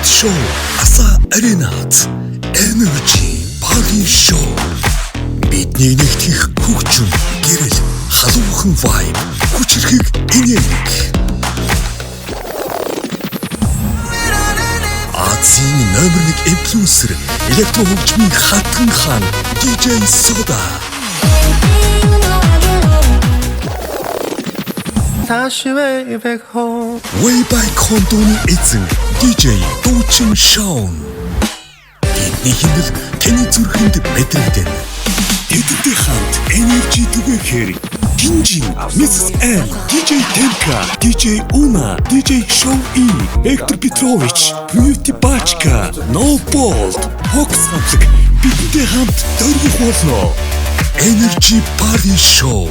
шоу Аса Аренат Energy Party Show. Бидний нэгтгэх хөгжим, гэрэл, халуухан vibe, хүчрхэг энерги. Азийн номер 1 инфлюенсер, электро хөгжмийн хатан хаан DJ Soda. Way back хонтоны эзэн DJ Дуучин Шаун. Бидний хиндэл таны зүрхэнд мэдрэгдэн. Тэдний хамт Energy түгээхээр Гинжин, Mrs. M, DJ Temka, DJ Una, DJ Show E, Виктор Петрович, Beauty Bachka, No Bold, Hoxhamsik бидэнтэй хамт дөрвөх болно. Energy Party Show.